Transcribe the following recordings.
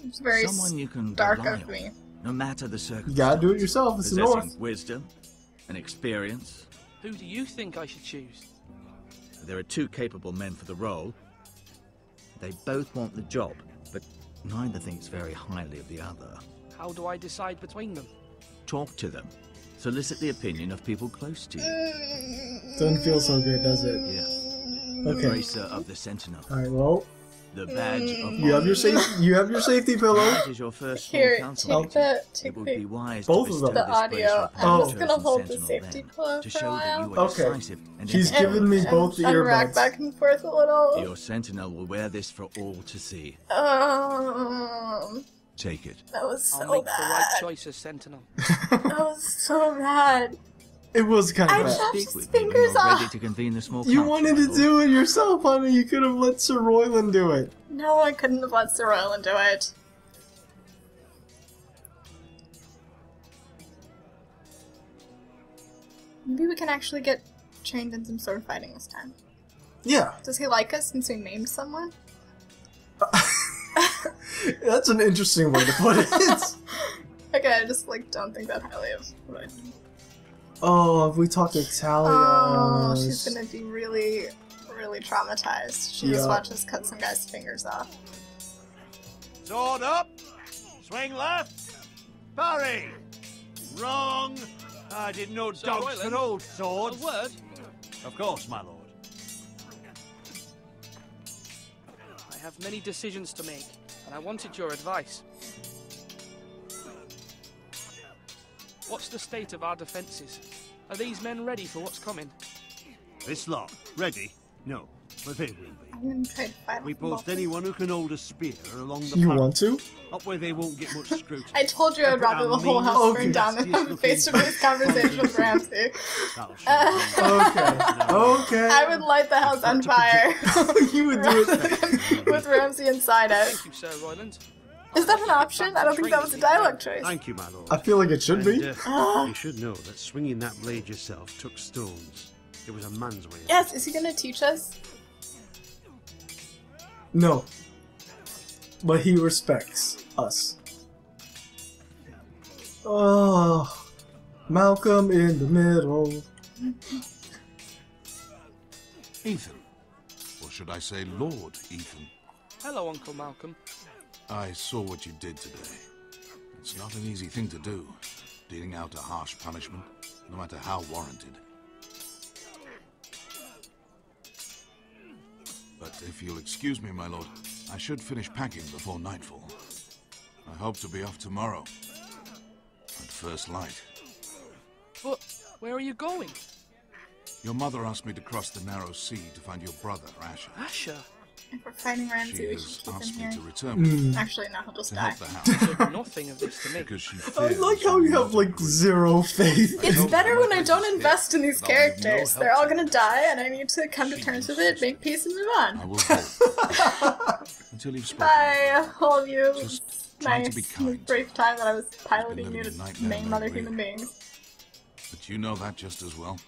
It's very Someone you can dark rely of me. on, no matter the You circumstances. gotta do it yourself. It's the Possessing North. wisdom and experience. Who do you think I should choose? There are two capable men for the role. They both want the job, but neither thinks very highly of the other. How do I decide between them? Talk to them. Solicit the opinion of people close to you. Doesn't feel so good, does it? Yeah. Okay. Bracer of the Sentinel. Alright, well, The badge of you have your safety pillow. That is your first full Here, council take meeting. the It would be wise Both to of them. bestow the this audio. bracer upon I'm the just gonna chosen hold the sentinel safety then, pillow to for a show that you while. are Okay. decisive and She's independent. given me both the and rock earbuds. back and forth a little. Your sentinel will wear this for all to see. Take it. That was I'll so make the right bad. choice as Sentinel. That was so bad. It was kind I of bad. chopped Speak his with me when fingers you're ready off. to convene the small You council, wanted my to lord. do it yourself, honey. You could have let Sir Royland do it. No, I couldn't have let Sir Royland do it. Maybe we can actually get trained in some sword fighting this time. Yeah. Does he like us since we named someone? That's an interesting way to put it. Okay, I just don't think that highly of what I do. Oh, if we talk Italian. Oh, she's gonna be really, really traumatized. She just Yeah. watched us cut some guy's fingers off. Sword up! Swing left! Parry! Wrong! I didn't know Sir dogs Royland? could hold A swords. word? Of course, my lord. I have many decisions to make, and I wanted your advice. What's the state of our defences? Are these men ready for what's coming? This lot, ready? No, but they will be. I'm gonna try to fight We with them post both. anyone who can hold a spear along the You path, want to? up where they won't get much scrutiny. I told you I'd rather the whole house burn down than have a face-to-face conversation with Ramsey. That'll show Okay. Okay. I would light the house on fire You would do it. with Ramsey inside it. Thank you, Sir Royland. Is that an option? I don't think that was a dialogue choice. Thank you, my lord. I feel like it should be. And, you should know that swinging that blade yourself took stones. It was a man's way. Yes, is he gonna teach us? No. But he respects us. Oh, Malcolm in the middle. Ethan. Or should I say Lord Ethan? Hello, Uncle Malcolm. I saw what you did today. It's not an easy thing to do, dealing out a harsh punishment, no matter how warranted. But if you'll excuse me, my lord, I should finish packing before nightfall. I hope to be off tomorrow, at first light. But where are you going? Your mother asked me to cross the narrow sea to find your brother, Asher. Asher? If we're fighting She Ramsey, we has should keep asked him me here. to return with you Actually, no, he'll just to die. help the house. Said nothing of this to me. Because she I fears like how you have like zero faith. It's better when I don't invest in these characters. They're all gonna die, and I need to come to terms with it, make peace, and move I on. will hold until you've spoken. Bye, all of you. Just try to be Nice, kind. brief time that I was piloting living you a to nightmare name other lately. human beings. But you know that just as well.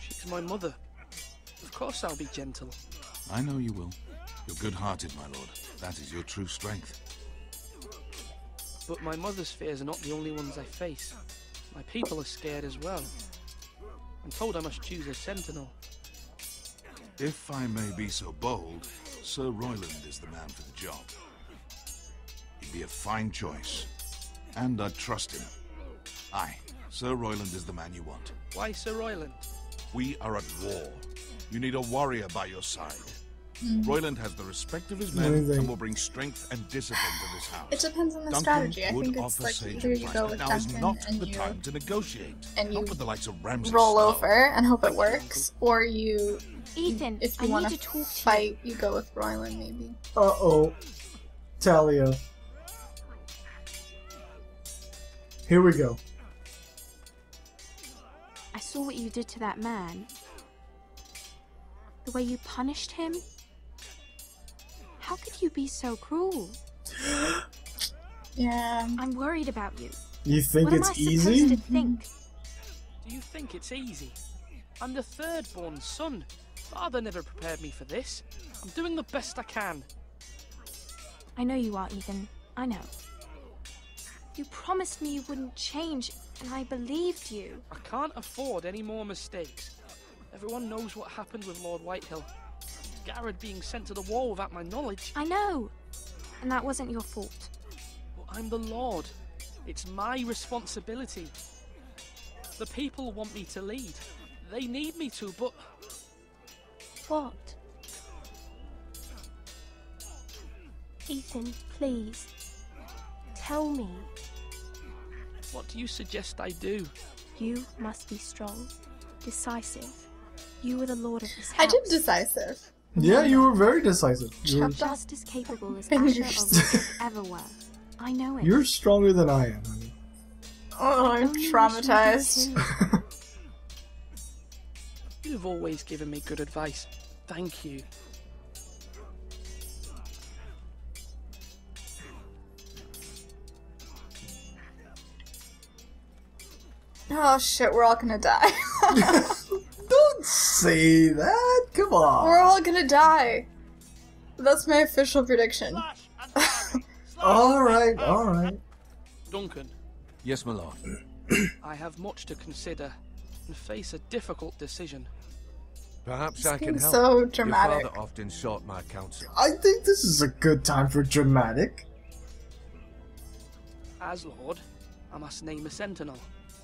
She's my mother. Of course I'll be gentle. I know you will. You're good-hearted, my lord. That is your true strength. But my mother's fears are not the only ones I face. My people are scared as well. I'm told I must choose a sentinel. If I may be so bold, Sir Royland is the man for the job. He'd be a fine choice. And I'd trust him. Aye, Sir Royland is the man you want. Why Sir Royland? We are at war. You need a warrior by your side. Royland has the respect of his men Amazing. and will bring strength and discipline to this house. It depends on the Duncan strategy. I would think it's offer like sage either you advice, go but with now is Duncan not and the you time to negotiate. and Not you with the likes of Ramsay roll Snow. over and hope it works, or you, Ethan, if I you need want to to talk to you. fight, you go with Royland maybe. Uh-oh. Talia. Here we go. I saw what you did to that man. The way you punished him. How could you be so cruel? Yeah. I'm worried about you. You think What am it's I supposed easy? to think? Do you think it's easy? I'm the third-born son. Father never prepared me for this. I'm doing the best I can. I know you are, Ethan. I know. You promised me you wouldn't change, and I believed you. I can't afford any more mistakes. Everyone knows what happened with Lord Whitehill. Gared being sent to the wall without my knowledge. I know. And that wasn't your fault. But I'm the Lord. It's my responsibility. The people want me to lead. They need me to, but... What? Ethan, please. Tell me. What do you suggest I do? You must be strong, decisive. You are the lord of this house. I did decisive. Yeah, you were very decisive. You're just as capable as Asher or Richard ever were. I know it. You're stronger than I am, honey. Oh, I'm traumatized. You've always given me good advice. Thank you. Oh shit, we're all gonna die. Don't say that. Come on. We're all gonna die. That's my official prediction. Alright, alright. Duncan. Yes, my lord. I have much to consider and face a difficult decision. Perhaps It's I can being help. so dramatic. Your father often sought my counsel. I think this is a good time for dramatic. As Lord, I must name a sentinel.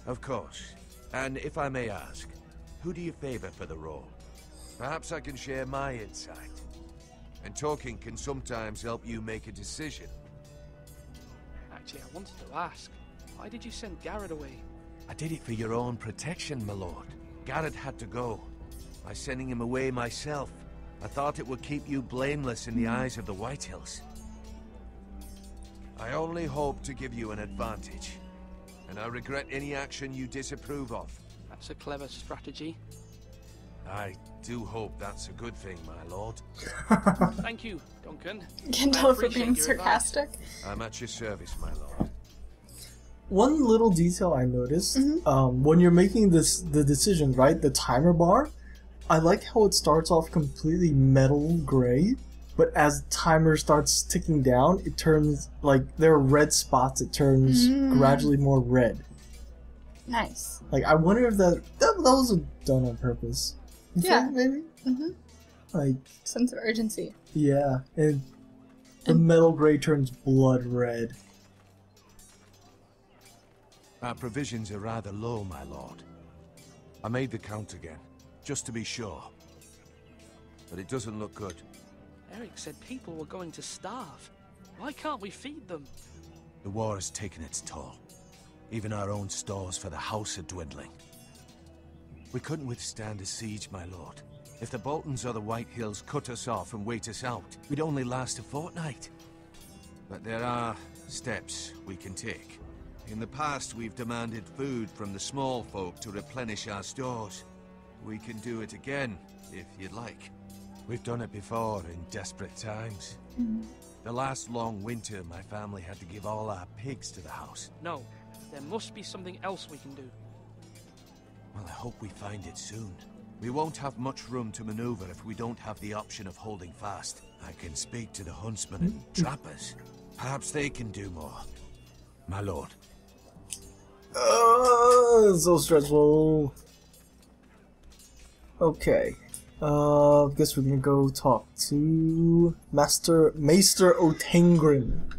Of course. And if I may ask, who do you favor for the role? Perhaps I can share my insight. And talking can sometimes help you make a decision. Actually, I wanted to ask, why did you send Gared away? I did it for your own protection, my lord. Gared had to go. By sending him away myself, I thought it would keep you blameless in the eyes of the Whitehills. I only hope to give you an advantage, and I regret any action you disapprove of. That's a clever strategy. I do hope that's a good thing, my lord. Thank you, Duncan. You can tell for being sarcastic. I'm at your service, my lord. One little detail I noticed, when you're making the decision, right, the timer bar, I like how it starts off completely metal gray, but as the timer starts ticking down, it turns, like, there are red spots, it turns gradually more red. Nice. Like, I wonder if that was done on purpose. You think, maybe? Like, Sense of urgency. yeah, and the metal gray turns blood red. Our provisions are rather low, my lord. I made the count again, just to be sure. But it doesn't look good. Eric said people were going to starve. Why can't we feed them? The war has taken its toll. Even our own stores for the house are dwindling. We couldn't withstand a siege, my lord. If the Boltons or the Whitehills cut us off and wait us out, we'd only last a fortnight. But there are steps we can take. In the past, we've demanded food from the small folk to replenish our stores. We can do it again, if you'd like. We've done it before in desperate times. The last long winter, my family had to give all our pigs to the house. No, there must be something else we can do. Well, I hope we find it soon. We won't have much room to maneuver if we don't have the option of holding fast. I can speak to the huntsmen and trappers. Perhaps they can do more. My lord. So stressful. Okay. Guess we're gonna go talk to Maester Otangren.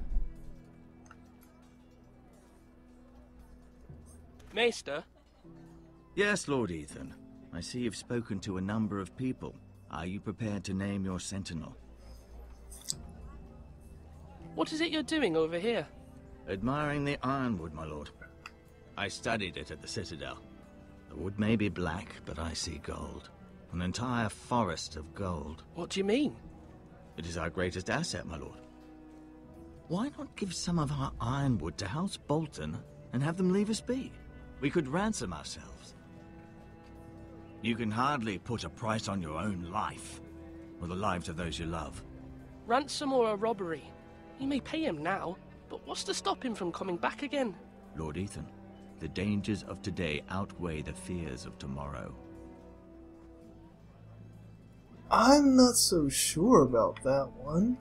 Maester? Yes, Lord Ethan. I see you've spoken to a number of people. Are you prepared to name your sentinel? What is it you're doing over here? Admiring the ironwood, my lord. I studied it at the Citadel. The wood may be black, but I see gold. An entire forest of gold. What do you mean? It is our greatest asset, my lord. Why not give some of our ironwood to House Bolton and have them leave us be? We could ransom ourselves. You can hardly put a price on your own life, or the lives of those you love. Ransom or a robbery? You may pay him now, but what's to stop him from coming back again? Lord Ethan, the dangers of today outweigh the fears of tomorrow. I'm not so sure about that one.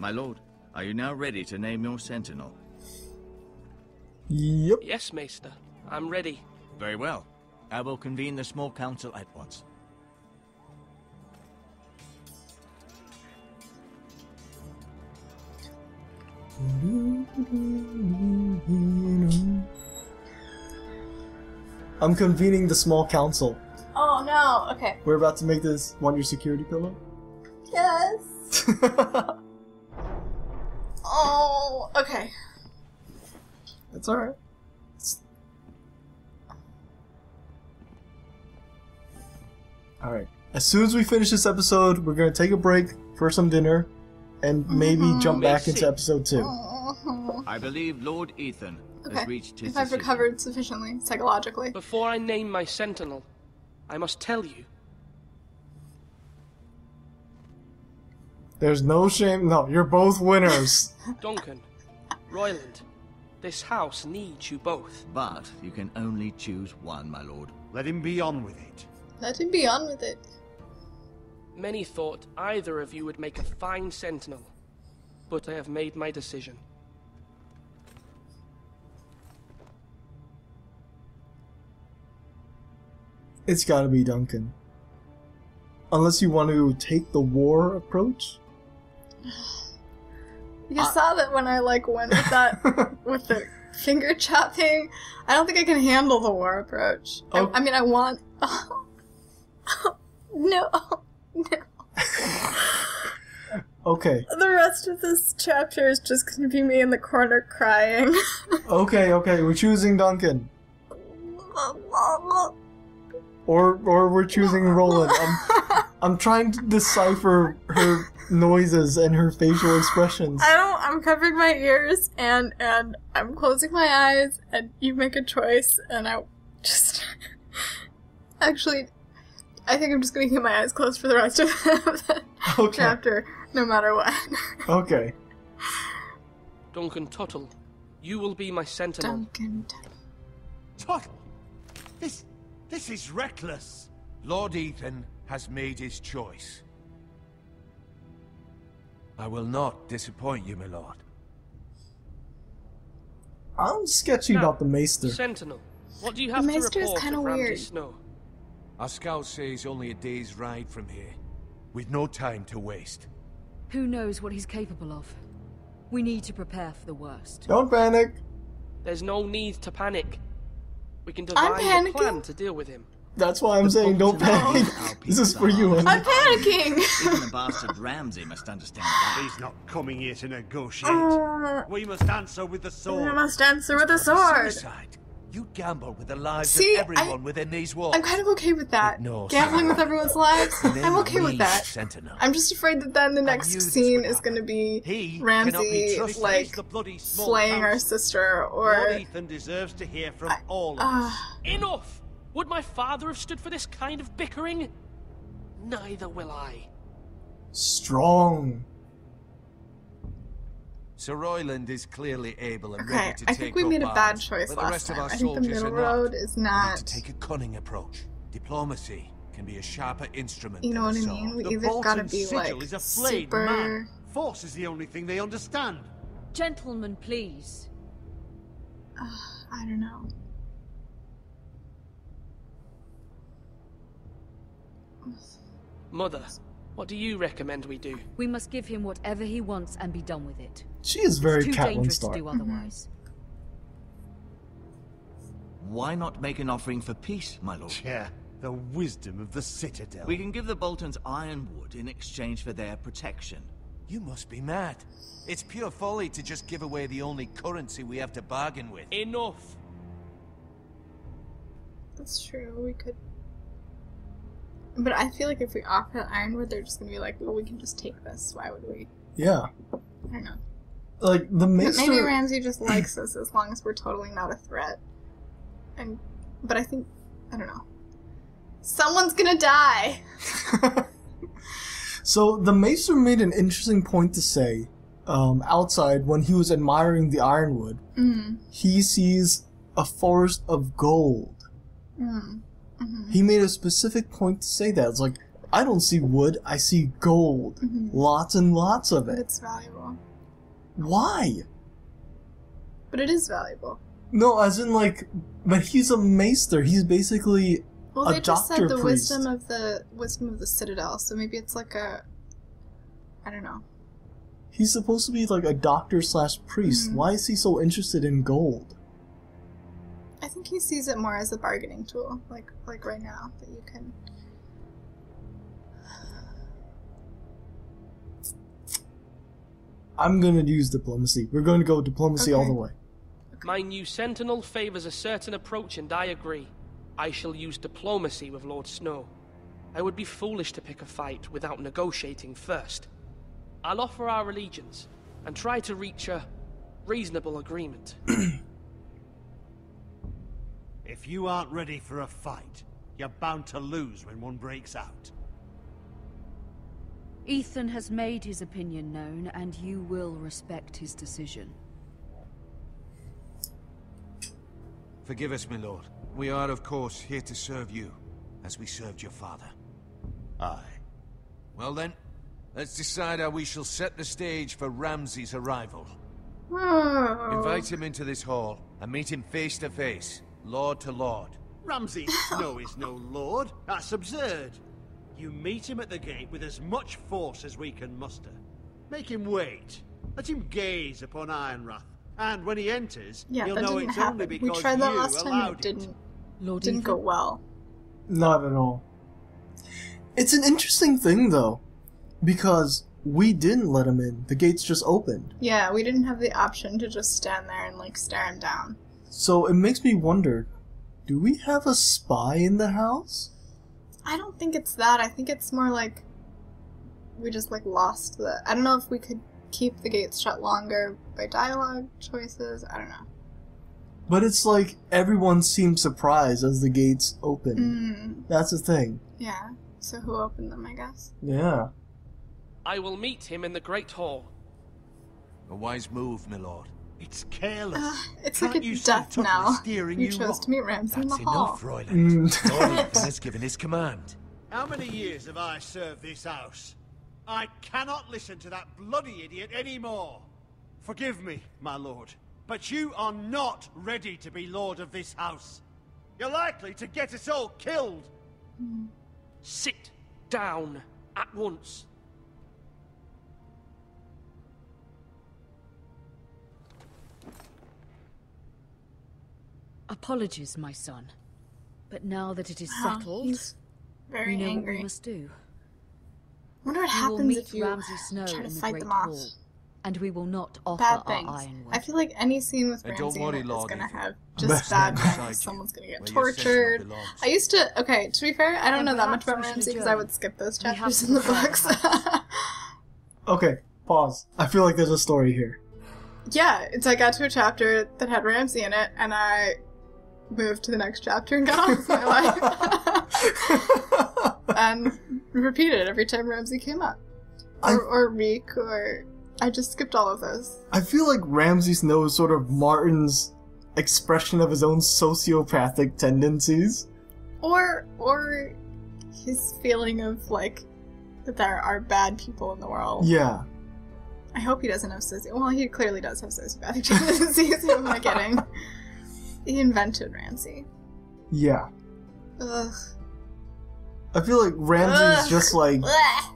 My lord, are you now ready to name your sentinel? Yep. Yes, Maester. I'm ready. Very well. I will convene the small council at once. I'm convening the small council. Oh no, okay. We're about to make this one your security pillow? Yes. Oh, okay. That's alright. Alright. As soon as we finish this episode, we're gonna take a break for some dinner and maybe jump back into episode 2. I believe Lord Ethan has reached his if I've decision. recovered sufficiently psychologically. Before I name my sentinel, I must tell you. There's no shame. No, you're both winners. Duncan, Royland, this house needs you both. But you can only choose one, my lord. Let him be on with it. Let him be on with it. Many thought either of you would make a fine sentinel, but I have made my decision. It's gotta be Duncan. Unless you want to take the war approach? You saw that when I went with that with the finger chopping. I don't think I can handle the war approach. Oh. I mean, I want. No. Okay. The rest of this chapter is just gonna be me in the corner crying. Okay, we're choosing Duncan. Or we're choosing Roland. I'm trying to decipher her noises and her facial expressions. I'm covering my ears and I'm closing my eyes and you make a choice and I just actually I think I'm just gonna keep my eyes closed for the rest of the chapter, no matter what. Okay. Duncan Tuttle, you will be my sentinel. Duncan Tuttle. Tuttle! This is reckless. Lord Ethan has made his choice. I will not disappoint you, my lord. I'm sketchy Now, about the Maester. Sentinel, what do you have The to Maester is report kinda of Ramsay weird. Snow? Our scouts say he's only a day's ride from here. We've no time to waste. Who knows what he's capable of? We need to prepare for the worst. Don't panic. There's no need to panic. We can I'm devise a plan panicking. to deal with him. That's why I'm saying don't panic. This is for you, I'm honey. panicking! Even the bastard Ramsay must understand that. He's not coming here to negotiate. We must answer with the I sword. must answer with a sword! Suicide. You gamble with the lives See, of everyone within these walls. I'm kind of okay with that. No, Gambling with everyone's lives, I'm okay with that. Sentinel. I'm just afraid that then the next knew this scene would is going to be He Ramsay, cannot be trusted. like, He's the bloody small slaying our council. sister, Lord or... Ethan deserves to hear from all of us. Enough! Would my father have stood for this kind of bickering? Neither will I. Strong. Sir Royland is clearly able and Okay, ready to I take think we made a up bad arms, choice but the last rest of time. our I think the soldiers middle are not. road is We not... need to take a cunning approach. Diplomacy can be a sharper instrument You know than what a I mean? sword. We either gotta Bolton be, sigil like, is a flayed super... man. Force is the only thing they understand. Gentlemen, please. I don't know. Mother, what do you recommend we do? We must give him whatever he wants and be done with it. She is very It's too Catelyn dangerous Stark. to do otherwise. Why not make an offering for peace, my lord? Yeah, the wisdom of the Citadel. We can give the Boltons ironwood in exchange for their protection. You must be mad. It's pure folly to just give away the only currency we have to bargain with. Enough! That's true, we could... But I feel like if we offer Ironwood, they're just gonna be like, well, we can just take this, why would we? Yeah. I don't know. Like, the Maester... Maybe Ramsay just likes us as long as we're totally not a threat. But I think... I don't know. Someone's gonna die! So, the Maester made an interesting point to say, outside, when he was admiring the Ironwood. He sees a forest of gold. He made a specific point to say that. It's like, I don't see wood, I see gold. Lots and lots of it. It's valuable. Why? But it is valuable. No, as in like, but he's a maester. He's basically well, a they just doctor said the priest. wisdom of the citadel, so maybe it's like a, I don't know. He's supposed to be like a doctor / priest. Why is he so interested in gold? I think he sees it more as a bargaining tool, like right now, that you can. I'm gonna use diplomacy. We're going to go diplomacy all the way. My new sentinel favors a certain approach, and I agree. I shall use diplomacy with Lord Snow. I would be foolish to pick a fight without negotiating first. I'll offer our allegiance, and try to reach a reasonable agreement. If you aren't ready for a fight, you're bound to lose when one breaks out. Ethan has made his opinion known, and you will respect his decision. Forgive us, my lord. We are, of course, here to serve you, as we served your father. Aye. Well then, let's decide how we shall set the stage for Ramsay's arrival. Invite him into this hall, and meet him face to face, lord to lord. Ramsay Snow is no lord. That's absurd. You meet him at the gate with as much force as we can muster. Make him wait. Let him gaze upon Ironrath. And when he enters, he'll know it's only because we tried that you last time allowed and it. didn't go well. Not at all. It's an interesting thing, though, because we didn't let him in. The gates just opened. Yeah, we didn't have the option to just stand there and, like, stare him down. So it makes me wonder, do we have a spy in the house? I don't think it's that. I think it's more like we just, like, lost the... I don't know if we could keep the gates shut longer by dialogue choices. I don't know. But it's like everyone seemed surprised as the gates opened. That's the thing. Yeah. So who opened them, I guess? Yeah. I will meet him in the Great Hall. A wise move, my lord. It's careless. It's Can't like a you see death Tuttle now. steering You you chose to meet Ramsay in the That's hall. enough, Royland. Ethan has given his command. How many years have I served this house? I cannot listen to that bloody idiot anymore. Forgive me, my lord, but you are not ready to be lord of this house. You're likely to get us all killed. Sit down at once. Apologies, my son. But now that it is settled, He's very we know angry. what we must do. I wonder what We will happens meet if you Ramsay Snow try to in the fight Great them off. Hall, and we will not offer Bad our things. ironwood. I feel like any scene with And Ramsay don't worry, in it is Lord gonna Ethan. have Best just bad man beside things. you, Someone's gonna get where your sentinel tortured. belongs. I used to... Okay, to be fair, I don't Then know that much perhaps about we should Ramsay because adjourn. I would skip those We have chapters to in the prepare books. the Okay, pause. I feel like there's a story here. Yeah, it's I got to a chapter that had Ramsay in it, and I moved to the next chapter and got on with my life. And repeated every time Ramsay came up. Or Reek, or... I just skipped all of those. I feel like Ramsay Snow is sort of Martin's expression of his own sociopathic tendencies. Or his feeling of, like, that there are bad people in the world. Yeah. I hope he doesn't have well, he clearly does have sociopathic tendencies. Who am I kidding? He invented Ramsay. Yeah. Ugh. I feel like Ramsay's just like Blech.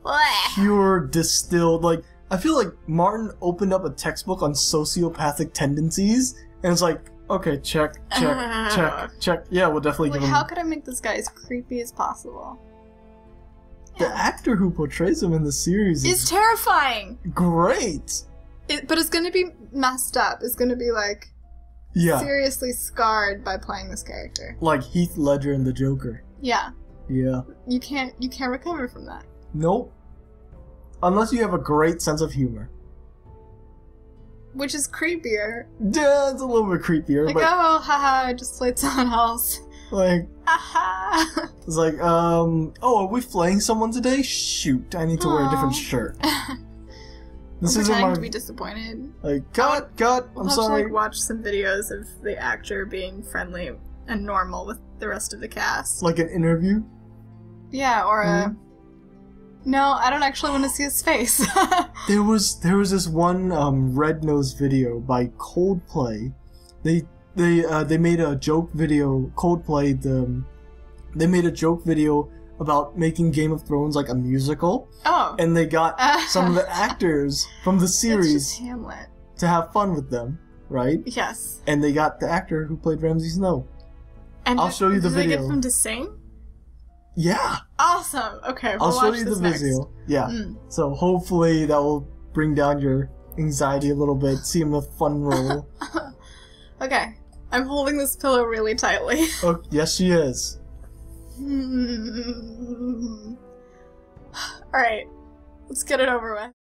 Blech. pure distilled, like, I feel like Martin opened up a textbook on sociopathic tendencies, and it's like, okay, check. Yeah, we'll definitely Like, give him... how could I make this guy as creepy as possible? The actor who portrays him in the series It's is terrifying! great! But it's gonna be messed up. It's gonna be, like, Yeah, seriously scarred by playing this character. like Heath Ledger in The Joker. Yeah. Yeah. You can't recover from that. Nope. Unless you have a great sense of humor. Which is creepier. Yeah, it's a little bit creepier, Like, but oh, haha, I just played someone else. like, Aha! it's like, oh, are we flaying someone today? Shoot, I need to wear a different Aw. shirt. I'm This isn't pretending my, to be disappointed. like, cut, We'll I'm have sorry. to, like, watch some videos of the actor being friendly and normal with the rest of the cast. Like an interview? Yeah, or a... No, I don't actually want to see his face. There was this one red-nosed video by Coldplay. They made a joke video. Coldplay, they made a joke video about making Game of Thrones like a musical. Oh. And they got some of the actors from the series It's just Hamlet. to have fun with them, right? Yes. And they got the actor who played Ramsay Snow. And I'll show you the did video. they get him to sing? Yeah. Awesome. Okay, we'll I'll show watch you this the next. video. Yeah. Mm. So hopefully that will bring down your anxiety a little bit. See him a fun role. Okay. I'm holding this pillow really tightly. Oh, yes, she is. Alright. Let's get it over with.